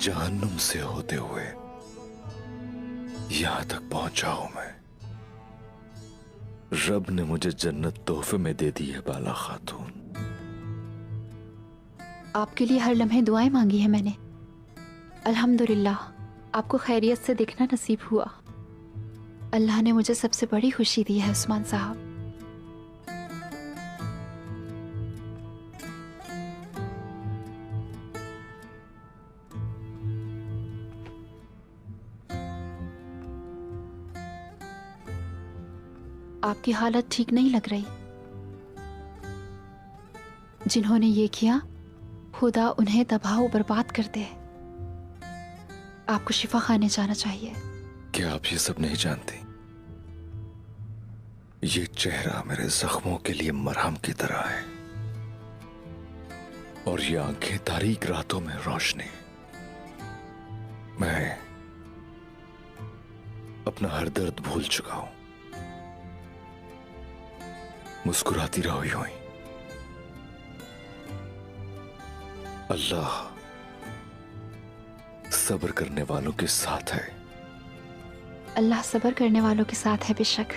जहन्नुम से होते हुए यहां तक पहुंचा हूं मैं। रब ने मुझे जन्नत तोहफे में दे दी है बाला खातून। आपके लिए हर लम्हे दुआएं मांगी है मैंने। अल्हम्दुलिल्लाह आपको खैरियत से दिखना नसीब हुआ। अल्लाह ने मुझे सबसे बड़ी खुशी दी है उस्मान साहब। आपकी हालत ठीक नहीं लग रही। जिन्होंने ये किया खुदा उन्हें तबाह व बर्बाद कर दे। आपको शिफा खाने जाना चाहिए। क्या आप ये सब नहीं जानती? ये चेहरा मेरे जख्मों के लिए मरहम की तरह है और ये आंखें तारीक रातों में रोशनी। मैं अपना हर दर्द भूल चुका हूं। मुस्कुराती रहो यूं ही। अल्लाह सब्र करने वालों के साथ है। अल्लाह सब्र करने वालों के साथ है बेशक।